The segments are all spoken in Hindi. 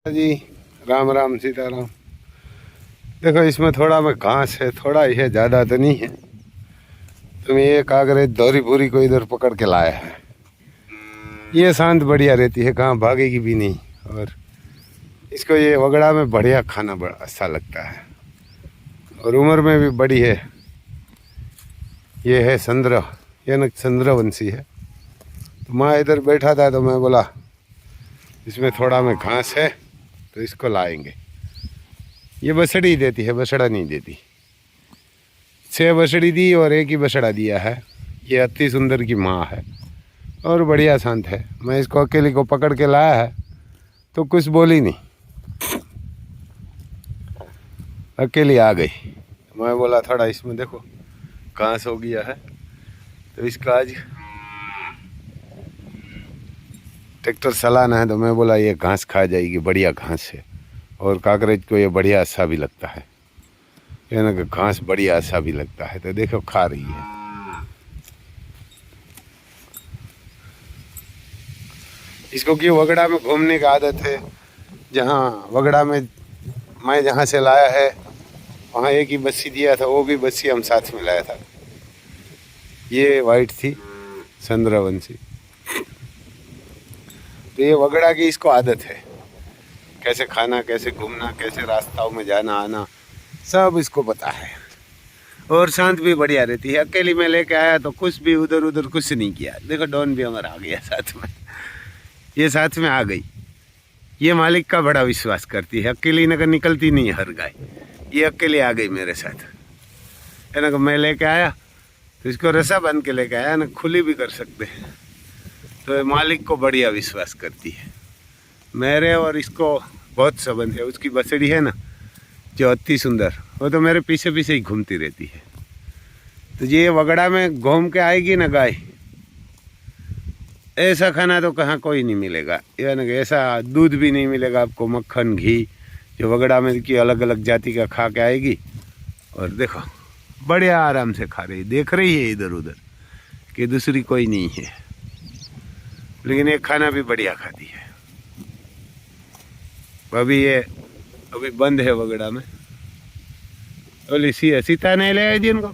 जी राम राम सीताराम। देखो इसमें थोड़ा में घास है, थोड़ा ही है, ज़्यादा तो नहीं है। तो मैं ये कागरेज दौरी पूरी को इधर पकड़ के लाया है। ये शांत बढ़िया रहती है, कहाँ भागेगी भी नहीं। और इसको ये वगड़ा में बढ़िया खाना बड़ा अच्छा लगता है और उम्र में भी बड़ी है। ये है चंद्र, ये न चंद्रवंशी है। तो मैं इधर बैठा था तो मैं बोला इसमें थोड़ा में घास है तो इसको लाएंगे। ये बछड़ी देती है, बछड़ा नहीं देती। 6 बछड़ी दी और 1 ही बछड़ा दिया है। ये अति सुंदर की माँ है और बढ़िया शांत है। मैं इसको अकेले को पकड़ के लाया है तो कुछ बोली नहीं, अकेली आ गई। मैं बोला थोड़ा इसमें देखो घास हो गया है तो इसका आज ट्रैक्टर चलाना है। तो मैं बोला ये घास खा जाएगी, बढ़िया घास है और काकरेज को ये बढ़िया अच्छा भी लगता है। ये ना कि घास बढ़िया अच्छा भी लगता है। तो देखो खा रही है। इसको क्यों वगड़ा में घूमने की आदत है। जहाँ वगड़ा में मैं जहाँ से लाया है वहाँ 1 ही बस्सी दिया था, वो भी बस्सी हम साथ में लाया था। ये वाइट थी चंद्रवंशी। तो ये वगड़ा की इसको आदत है, कैसे खाना, कैसे घूमना, कैसे रास्ताओं में जाना आना सब इसको पता है। और शांत भी बढ़िया रहती है। अकेली में लेके आया तो कुछ भी उधर उधर कुछ नहीं किया। देखो डॉन भी हमारा आ गया साथ में, ये साथ में आ गई। ये मालिक का बड़ा विश्वास करती है, अकेली नगर निकलती नहीं है हर गाय। ये अकेली आ गई मेरे साथ, है ना। मैं लेके आया तो इसको रस्सा बांध के लेके आया ना, खुली भी कर सकते हैं। तो मालिक को बढ़िया विश्वास करती है। मेरे और इसको बहुत संबंध है। उसकी बछड़ी है ना जो अति सुंदर, वो तो मेरे पीछे पीछे ही घूमती रहती है। तो ये वगड़ा में घूम के आएगी ना गाय, ऐसा खाना तो कहाँ कोई नहीं मिलेगा। यानी कि ऐसा दूध भी नहीं मिलेगा आपको, मक्खन घी जो वगड़ा में की अलग अलग जाति का खा के आएगी। और देखो बढ़िया आराम से खा रही, देख रही है इधर उधर कि दूसरी कोई नहीं है। लेकिन ये खाना भी बढ़िया खाती है। अभी बंद है वगड़ा में। बोली सीता नहीं ले जिनको,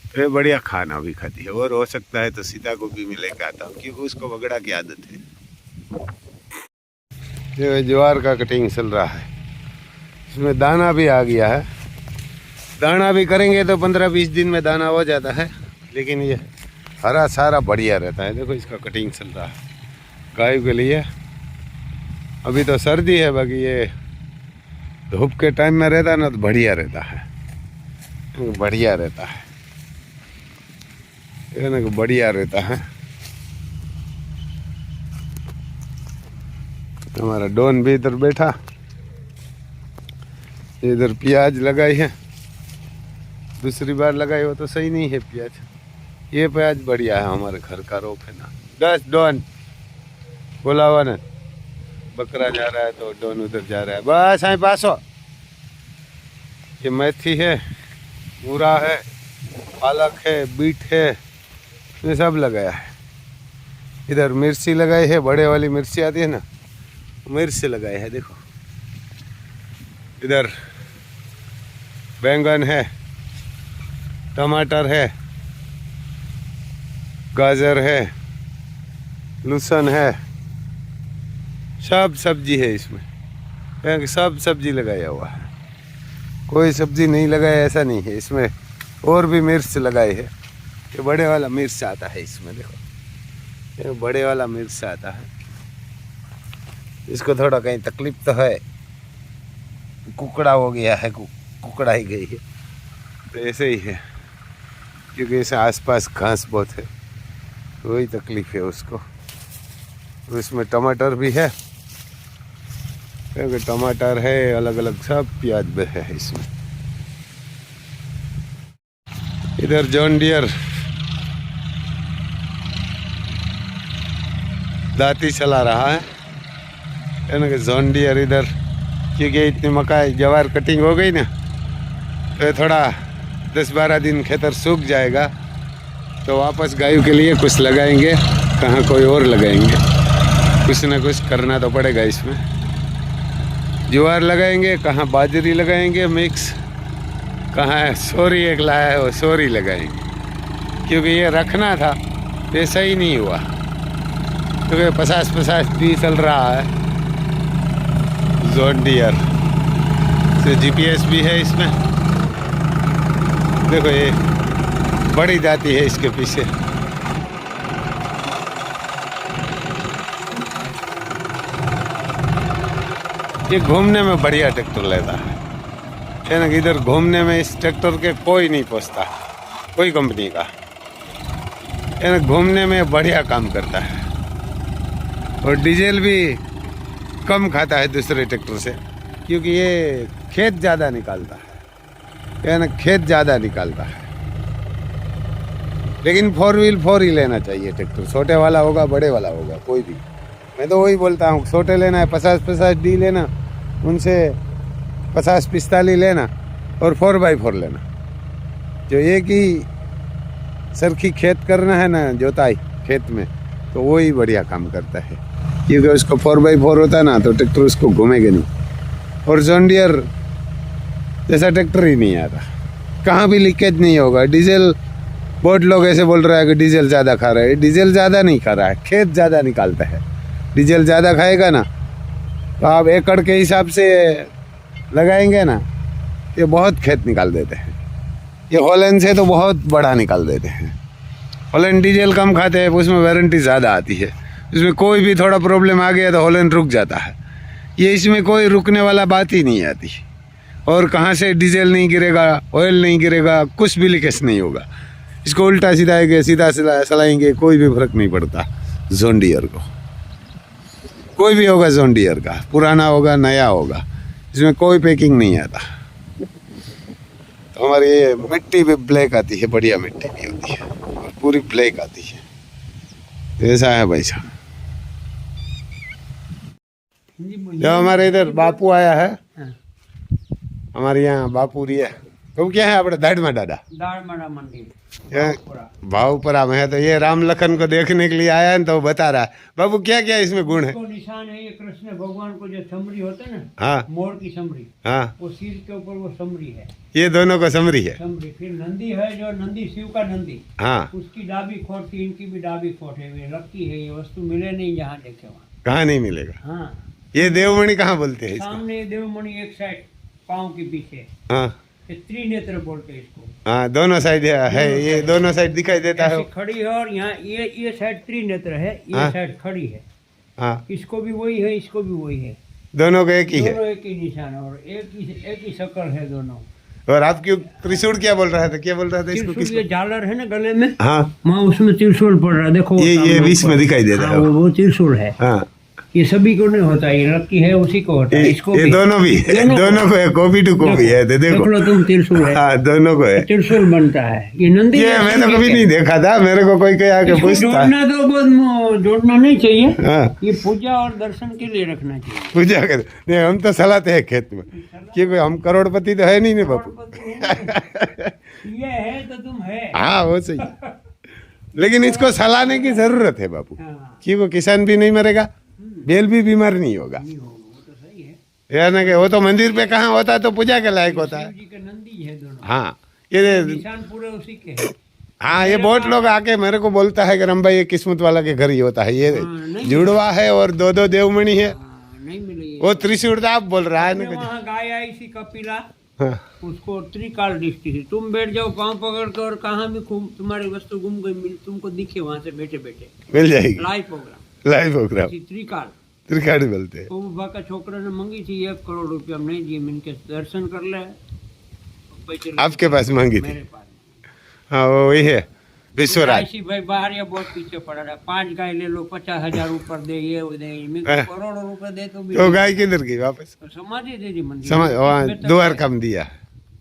तो ये बढ़िया खाना भी खाती है। और हो सकता है तो सीता को भी मिले के आता हूँ, क्योंकि उसको वगड़ा की आदत है। ये ज्वार का कटिंग चल रहा है, इसमें दाना भी आ गया है। दाना भी करेंगे तो 15-20 दिन में दाना हो जाता है। लेकिन ये हरा सारा बढ़िया रहता है। देखो इसका कटिंग चल रहा है गाय के लिए। अभी तो सर्दी है, बाकी ये धूप के टाइम में रहता है ना तो बढ़िया रहता है, बढ़िया रहता है। ये ना बढ़िया रहता है। हमारा डॉन भी इधर बैठा, इधर प्याज लगाई है। दूसरी बार लगाई हो तो सही नहीं है प्याज। ये प्याज बढ़िया है, हमारे घर का रोप है ना। 10 डॉन बोला हुआ ना, बकरा जा रहा है तो डॉन उधर जा रहा है। बस आई पास हो। ये मेथी है, मूरा है, पालक है, बीट है, ये सब लगाया है। इधर मिर्ची लगाई है, बड़े वाली मिर्ची आती है ना, मिर्च लगाई है। देखो इधर बैंगन है, टमाटर है, गाजर है, लहसुन है, सब सब्जी है इसमें। सब सब्जी लगाया हुआ है, कोई सब्जी नहीं लगाया ऐसा नहीं है। इसमें और भी मिर्च लगाई है। ये बड़े वाला मिर्च आता है इसमें, देखो ये बड़े वाला मिर्च आता है। इसको थोड़ा कहीं तकलीफ तो है, कुकड़ा हो गया है, कुकड़ा ही गई है। तो ऐसे ही है, क्योंकि ऐसे आसपास घास बहुत है, वही तकलीफ है उसको। तो इसमें टमाटर भी है, क्योंकि टमाटर है अलग अलग, सब प्याज भी है इसमें। इधर जॉन डियर दाती चला रहा है ना कि जॉन डियर इधर, क्योंकि इतनी मकाई ज्वार कटिंग हो गई ना तो थोड़ा 10-12 दिन खेतर सूख जाएगा। तो वापस गायों के लिए कुछ लगाएंगे, कहाँ कोई और लगाएंगे। कुछ ना कुछ करना तो पड़ेगा इसमें। ज्वार लगाएंगे, कहाँ बाजरी लगाएंगे मिक्स, कहाँ सोरी एक लाया है वो सोरी लगाएंगे, क्योंकि ये रखना था ये सही नहीं हुआ, क्योंकि 50-50 चल रहा है। जॉन डियर से GPS भी है इसमें, देखो ये बड़ी जाती है इसके पीछे। ये घूमने में बढ़िया ट्रैक्टर लेता है ना, इधर घूमने में इस ट्रैक्टर के कोई नहीं पहुंचता, कोई कंपनी का है ना, घूमने में बढ़िया काम करता है। और डीजल भी कम खाता है दूसरे ट्रैक्टर से, क्योंकि ये खेत ज़्यादा निकालता है ना, खेत ज़्यादा निकालता है। लेकिन 4x4 ही लेना चाहिए ट्रैक्टर, छोटे वाला होगा बड़े वाला होगा कोई भी। मैं तो वही बोलता हूँ, छोटे लेना है 50-50D लेना, उनसे 50-45 लेना, और 4x4 लेना। जो एक ही सरखी खेत करना है ना, जोताई खेत में, तो वही बढ़िया काम करता है, क्योंकि उसको 4x4 होता है ना, तो ट्रैक्टर उसको घूमेगा नहीं। और जॉन डियर जैसा ट्रैक्टर ही नहीं आता, कहाँ भी लीकेज नहीं होगा। डीजल बहुत लोग ऐसे बोल रहा है कि डीजल ज़्यादा खा रहा है, डीजल ज़्यादा नहीं खा रहा है, खेत ज़्यादा निकालता है। डीजल ज़्यादा खाएगा ना, तो आप एकड़ के हिसाब से लगाएंगे ना, ये बहुत खेत निकाल देते हैं। ये हॉलैंड से तो बहुत बड़ा निकाल देते हैं। हॉलैंड डीजल कम खाते हैं, उसमें वारंटी ज़्यादा आती है, उसमें कोई भी थोड़ा प्रॉब्लम आ गया तो हॉलैंड रुक जाता है। ये इसमें कोई रुकने वाला बात ही नहीं आती, और कहाँ से डीजल नहीं गिरेगा, ऑयल नहीं गिरेगा, कुछ भी लीकेज नहीं होगा। इसको उल्टा सीधा चलाएंगे, कोई भी फर्क नहीं पड़ता। जॉन डियर को कोई भी होगा, जॉन डियर का पुराना होगा नया होगा, इसमें कोई पैकिंग नहीं आता। तो हमारी ये मिट्टी भी ब्लैक आती है, बढ़िया मिट्टी भी होती है, और पूरी ब्लैक आती है। ऐसा है भाई साहब। जो हमारे इधर बापू आया है, हमारे यहाँ बापू रिया, तो क्या है अपने दाढ़ में दादा मंदिर भावपुरा में है। तो ये राम लखन को देखने के लिए आया है, तो वो बता रहा है बाबू क्या क्या इसमें गुण है। निशान है ये कृष्ण भगवान को जो समरी होता है ना, हाँ, मोर की समरी, हाँ, वो सिर के ऊपर वो समरी है, ये दोनों को समरी है। समरी। फिर नंदी है, जो नंदी शिव का नंदी, हाँ, उसकी डाबी खोट थी, इनकी भी डाबी खोट है। वे लकी है, ये वस्तु मिले नहीं जहाँ देखे वहाँ, कहाँ नहीं मिलेगा। हाँ, ये देवमणि कहाँ बोलते हैं इसको? सामने देवमणि एक साइड पाँव के पीछे, हाँ, त्रिनेत्र बोलते हैं इसको। हाँ, दोनों साइड है, ये दोनों साइड दिखाई देता है। खड़ी है, और यहाँ ये साइड त्रिनेत्र है, ये हाँ, साइड खड़ी है। हाँ, इसको भी वही है, इसको भी वही है, दोनों को एक ही है, दोनों एक ही निशान, और एक ही शक्ल है दोनों। और आप क्यों त्रिशूल क्या बोल रहा था, क्या बोल रहा था इसको? त्रिशूल, ये झालर है ना गले में, हाँ, वहाँ उसमें त्रिशूल पड़ रहा है, देखो ये बीच में दिखाई देता है, वो त्रिशूल है। हाँ, ये सभी को नहीं होता, ये लकी है उसी को होता है। इसको ये भी, दोनों भी दोनों को है, कॉपी टू कॉपी है। देखो देख लो तुम, त्रिशूल है, हाँ, दोनों को है, त्रिशूल बनता है। ये नंदी, ये मैंने कभी नहीं देखा था, मेरे को कोई कहा कि पूछता। जोड़ना तो बहुत जोड़ना नहीं चाहिए, हाँ, ये पूजा और दर्शन के लिए रखना चाहिए। पूजा कर नहीं, हम तो सलाते हैं खेत में, क्योंकि हम करोड़पति तो है नहीं ना बापू। ये है तो तुम है, हाँ वो सही, लेकिन इसको सलाने की जरूरत है बापू, हाँ, क्योंकि किसान भी नहीं मरेगा, बैल भी बीमार नहीं होगा। नहीं होगा, वो तो सही है। यार ना कि वो तो मंदिर पे कहाँ होता है, तो पूजा के लायक होता है। शिव जी के नंदी है दोनों, हाँ, ये निशान पूरे उसी के हैं। हाँ, ये बहुत लोग आके मेरे को बोलता है कि रम भाई ये किस्मत वाला के घर ही होता है, ये नहीं जुड़वा है और दो देवमणि है। नहीं मिली वो त्रिशूल आप बोल रहा है ना कुछ। वहाँ गाय आई सी कपिला, हाँ, उसको त्रिकाल दिखती थी। तुम बैठ जाओ पाँव पकड़ कर, और कहाँ भी तुम्हारी वस्तु गुम गई, तुमको दिखे वहाँ से बैठे बैठे मिल जाएगी। लाइव प्रोग्राम, लाइव प्रोग्राम त्रिकाल त्रिकाड़ी बोलते हैं। तो बाका छोकरा ने मांगी थी 1 करोड़ रुपया, हम नहीं दिए। मैंने के दर्शन कर ले, पैसे आपके पास मांगी थी? मेरे पास। हाँ, वो वही है विश्वराज। ऐसी भाई बाहर ये बहुत पीछे पड़ा रहा, 5 गाय ले लो, 50,000 ऊपर दे, ये वो दे, मैं करोड़ों रुपए दे तो भी तो गाय किधर गई वापस? समाधि दे दी मंदिर, समझ, वहाँ द्वारका में दिया,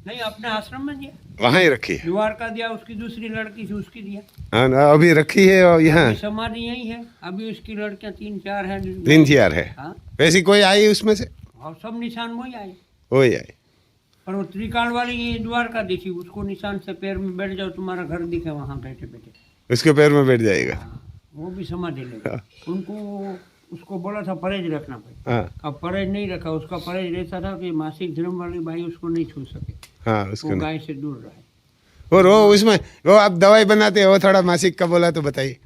नहीं अपने आश्रम में दिया, वहाँ ही रखी है। द्वारका दिया, उसकी दूसरी लड़की थी उसकी दिया। हाँ ना, अभी रखी है और यहाँ समाधि यही है। अभी उसकी लड़कियां 3-4 है, 3-4 है। हाँ, वैसी कोई आई उसमें से? और सब निशान वही आए। वही आई। पर वो त्रिकाल वाली ये द्वारका दिखी, उसको निशान से पैर में बैठ जाओ, तुम्हारा घर दिखे वहाँ बैठे बैठे, उसके पैर में बैठ जाएगा। वो भी समाधि लेगा। उनको उसको बोला था परहेज रखना भाई। हाँ अब परहेज नहीं रखा, उसका परहेज रहता था कि मासिक धर्म वाली बाई उसको नहीं छू सके, हाँ उसको वो नहीं। गाय से दूर रहे। और वो उसमें वो आप दवाई बनाते हैं, वो थोड़ा मासिक का बोला तो बताइए।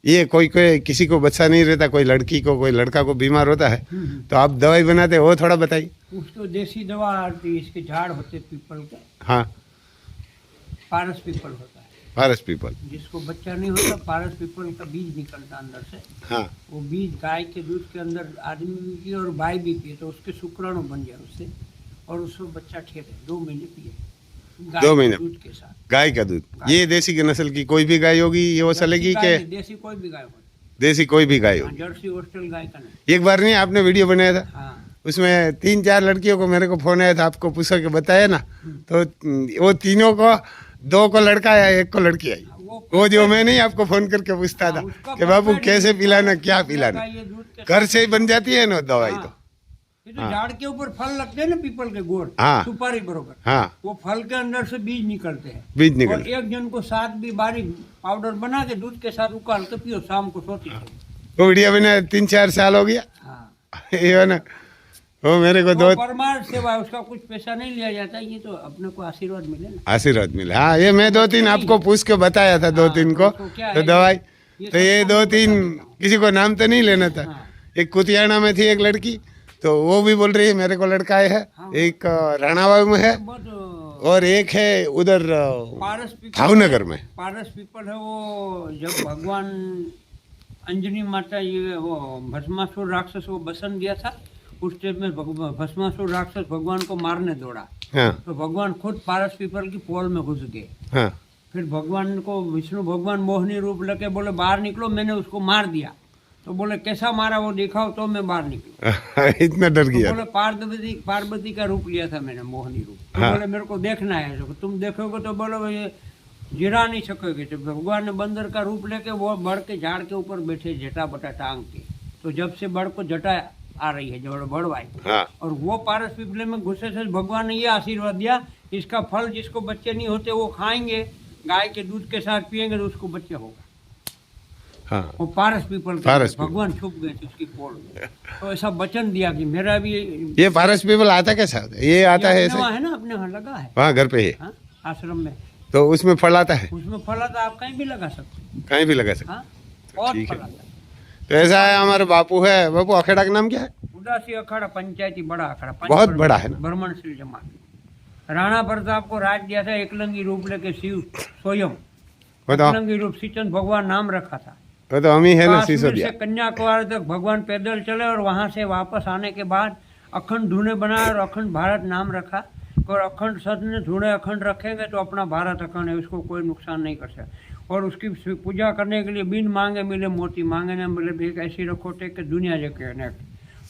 ये कोई कोई किसी को बच्चा नहीं रहता, कोई लड़की को कोई लड़का को बीमार होता है तो आप दवाई बनाते हैं, वो थोड़ा बताइए। उसको देसी दवा आती है, इसके झाड़ होते पीपल के, हाँ पारस पीपल होता है, पारस पीपल। जिसको बच्चा नहीं होता पारस पीपल का बीज निकलता अंदर से। हाँ वो बीज गाय के दूध के अंदर आदमी भी पिए और गाय भी पिए तो उसके शुक्राणु बन जाए उससे, और उसको बच्चा ठेरे 2 महीने पिए गाय 2 के महीने दूध के साथ। गाय का दूध, ये देसी की नस्ल की कोई भी गाय होगी ये वो चलेगी गाय के? नहीं, देसी कोई भी गाय हो, देसी कोई भी गाय हाँ, होगी। जर्सी हॉस्टल गाय का नहीं। एक बार नहीं आपने वीडियो बनाया था, हाँ उसमें 3-4 लड़कियों को मेरे को फोन आया था, आपको पूछा के बताया ना, तो वो तीनों को 2 को लड़का आया 1 को लड़की आई। वो जो मैं नहीं आपको फोन करके पूछता था उसका कि बाबू पक्का कैसे नहीं, पिलाना क्या पिलाना, ये दूध के घर से ही बन जाती है ना दवाई हाँ, तो। ये तो झाड़ के ऊपर फल लगते हैं ना पीपल के गोल, हाँ। सुपारी बरोबर, हाँ वो फल के अंदर से बीज निकलते हैं। बीज और निकल। एक जन को 7 भी बारीक पाउडर बना के दूध के साथ उकाल के पियो, शाम को सोती है। वो वीडियो बना 3-4 साल हो गया। हाँ, ये ना वो मेरे को वो 2 परमार सेवा है, उसका कुछ पैसा नहीं लिया जाता, ये तो अपने को आशीर्वाद मिले ना। आशीर्वाद मिला। हाँ ये मैं 2-3 आपको पूछ के बताया था 2-3 को, तो क्या तो है, दवाई ये तो ये सबको 2-3 किसी को नाम तो नहीं लेना था। हाँ। एक कुतियाना में थी एक लड़की, तो वो भी बोल रही है मेरे को लड़का है। हाँ। एक राणाबाग में है बहुत और एक है उधर पारस पीपल, भावनगर में। पारस पीपल है वो, जब भगवान अंजनी माता ये वो भस्मासुर राक्षस को बसन दिया था, उस टाइम में भस्मासुर राक्षस भगवान को मारने दौड़ा, हाँ तो भगवान खुद पारस पीपल की पोल में घुस गए। हाँ फिर भगवान को विष्णु भगवान मोहिनी रूप लेके बोले बाहर निकलो, मैंने उसको मार दिया। तो बोले कैसा मारा वो दिखाओ, तो मैं बाहर निकला। इतना डर तो गया। बोले पार्वती का रूप लिया था मैंने, मोहिनी रूप। तो हाँ। बोले मेरे को देखना है, तो तुम देखोगे तो बोलो ये गिरा नहीं सकोगे। तो भगवान ने बंदर का रूप लेके वो बड़ के झाड़ के ऊपर बैठे जटा बटा टांग के, तो जब से बड़ को जटा आ रही है, जब बड़वाई, हाँ और वो पारस पिपले में घुसे से भगवान ने ये आशीर्वाद दिया, इसका फल जिसको बच्चे नहीं होते वो खाएंगे, गाय के दूध के साथ पिएंगे तो उसको बच्चे होगा। हाँ वो पारस पीपल के पारस पीपल। भगवान छुप गए थे उसकी पोल में, तो ऐसा वचन दिया कि मेरा भी ये पारस पीपल आता कैसा होता है? ये आता है अपने ऐसे वहाँ है ना, अपने वहाँ लगा है, वहाँ घर पे है हाँ, आश्रम में, तो उसमें फल आता है, उसमें फल आता, आप कहीं भी लगा सकते हैं, कहीं भी लगा सकते। हाँ, बहुत ठीक है। फल आता है। तो ऐसा है हमारे बापू है, बापू अखेड़ा का नाम क्या है? उदासी अखाड़ा पंचायती बड़ा अखाड़ा, बहुत बड़ा है ना? ब्रह्मणशील जमात। राणा प्रताप को राज दिया था एकलंगी रूप लेके शिव स्वयं, वो तो एकलंगी रूप सिचन भगवान नाम रखा था। हम ही है ना कश्मीर सिसोदिया। से कन्याकुमारी तक भगवान पैदल चले और वहां से वापस आने के बाद अखंड धुने बनाए और अखंड भारत नाम रखा, और अखंड सत ने धुने अखंड रखेंगे तो अपना भारत अखंड है, उसको कोई नुकसान नहीं कर सकता। और उसकी पूजा करने के लिए बिन मांगे मिले मोती, मांगे न मिले भीख, ऐसी रखो टेक के दुनिया जके नेक।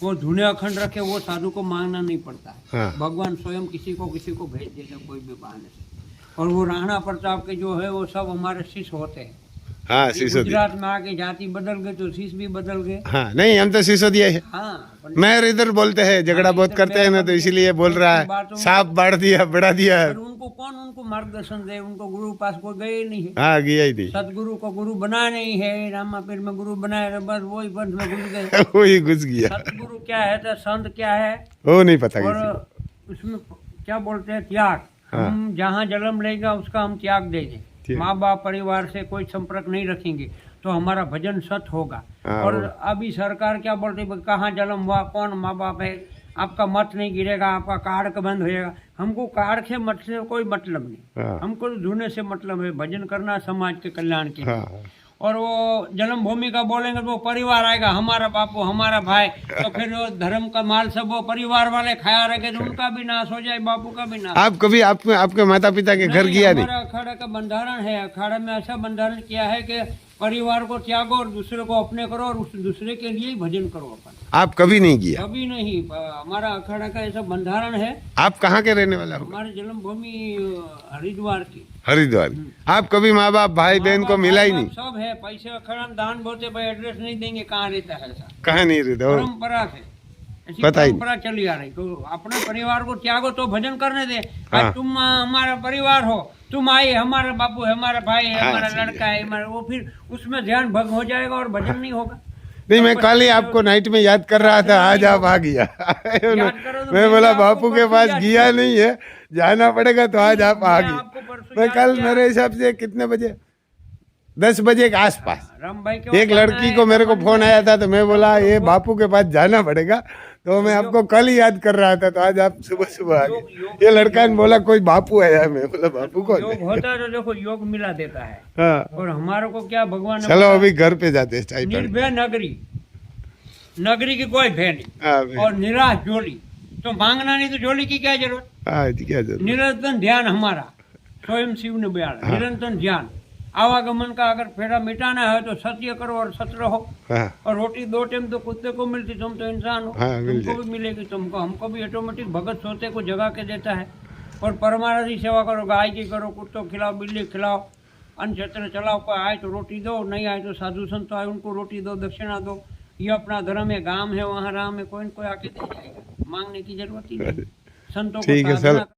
वो धुने अखंड रखे, वो साधु को मांगना नहीं पड़ता है, हाँ। भगवान स्वयं किसी को भेज देते कोई भी बहाने से। और वो राणा प्रताप के जो है वो सब हमारे शिष्य होते हैं। हाँ सिसोदिया। गुजरात में आके जाति बदल गए तो शिष्य भी बदल गए। हाँ नहीं हम तो सिसोदिया है। हाँ, मैं इधर बोलते हैं, झगड़ा बहुत करते हैं ना, तो इसीलिए बोल रहा है सांप बाढ़ दिया बढ़ा दिया। पर उनको कौन उनको मार्गदर्शन दे, उनको गुरु पास कोई गए ही नहीं है, हाँ गया ही थी। सतगुरु को गुरु बनाया नहीं है, रामा पीर में गुरु बनाया, बस वही पंथ में घुस गए। वही घुस गया, सतगुरु क्या है तो संत क्या है, वो नहीं पता किसी और को। उसमें क्या बोलते हैं त्याग। हाँ। हम जहाँ जन्म लेगा उसका हम त्याग दे दें, ठीक। माँ बाप परिवार से कोई संपर्क नहीं रखेंगे तो हमारा भजन सत होगा। हाँ, और वो। अभी सरकार क्या बोलती है, कहाँ जन्म हुआ, कौन माँ बाप है, आपका मत नहीं गिरेगा, आपका कार्ड का बंद हो जाएगा। हमको कार्ड के मत से कोई मतलब नहीं, हाँ। हमको तो धुने से मतलब है, भजन करना समाज के कल्याण के लिए। हाँ और वो जन्मभूमि का बोलेंगे तो वो परिवार आएगा, हमारा बापू हमारा भाई, तो फिर वो धर्म का माल सब वो परिवार वाले खाया रखे तो उनका भी नाश हो जाए, बापू का भी नाश। आप कभी आपके माता पिता के घर गया नहीं? हमारा अखाड़ा का बंधारण है, अखाड़ा में ऐसा बंधारण किया है कि परिवार को त्यागो और दूसरे को अपने करो और उस दूसरे के लिए ही भजन करो अपन। आप कभी नहीं गया? कभी नहीं, हमारा अखाड़ा का ऐसा बंधारण है। आप कहाँ के रहने वाला हो? हमारी जन्मभूमि हरिद्वार की। हरिद्वार। आप कभी माँ बाप भाई बहन को मिला ही नहीं? सब है, पैसे अखाड़ा में दान बोलते भाई, एड्रेस नहीं देंगे, कहाँ रहता है ऐसा, कहाँ नहीं रहते हो? परंपरा से ऐसी पता ही परंपरा चली आ रही। तो अपने परिवार को त्यागो तो भजन करने दे। हाँ। आज तुम हमारा परिवार हो, तुम आए, हमारा बापू है, हमारा भाई है, हाँ, हमारा सही लड़का है, हमारा, वो फिर उसमें ध्यान भंग हो जाएगा और भजन नहीं होगा। नहीं, मैं कल ही आपको नाइट में याद कर रहा था, आज आप आ गया। करो तो मैं बोला आपको बापू के परसों पास याद गया नहीं है, जाना पड़ेगा, तो आज आप आ मैं गए। आपको परसों मैं याद कल किया। मेरे हिसाब से कितने बजे, 10 बजे के आसपास राम भाई के एक वहाँ लड़की जाना को है, मेरे को मन फोन में आया था, तो मैं बोला ये वो- बापू के पास जाना पड़ेगा, तो मैं आपको कल ही याद कर रहा था, तो आज आप सुबह सुबह आ योग- गए। योग- ये लड़का ने बोला कोई बापू आया है, मैं बोला बापू कौन योग है? होता है तो देखो योग मिला देता है। हाँ, और हमारे को क्या भगवान ने चलो बोला, अभी घर पे जाते हैं, चाय पानी। निर्भय नगरी, नगरी की कोई भय नहीं, हाँ भाई, और निराश झोली, तो मांगना नहीं तो झोली की क्या जरूरत। हाँ जी, क्या जरूरत। निरंतर ध्यान हमारा, स्वयं शिव ने बयान, हाँ। निरंतर ध्यान। आवागमन का अगर फेरा मिटाना है तो सत्य करो और सच रहो। हाँ और रोटी 2 टाइम तो कुत्ते को मिलती, तुम तो इंसान हो, हाँ, मिल तुमको भी मिलेगी, तुमको हमको भी ऑटोमेटिक भगत सोते को जगा के देता है। और परमाराधी सेवा करो, गाय की करो, कुत्तों खिलाओ, बिल्ली खिलाओ, अन्न क्षेत्र चलाओ, कोई आए तो रोटी दो, नहीं आए तो साधु संत आए उनको रोटी दो, दक्षिणा दो। ये अपना धर्म है, गांव है, वहाँ राम है, कोई न कोई आके दे जाएगा, मांगने की जरूरत ही नहीं। संतों को ठीक है, साधना सर।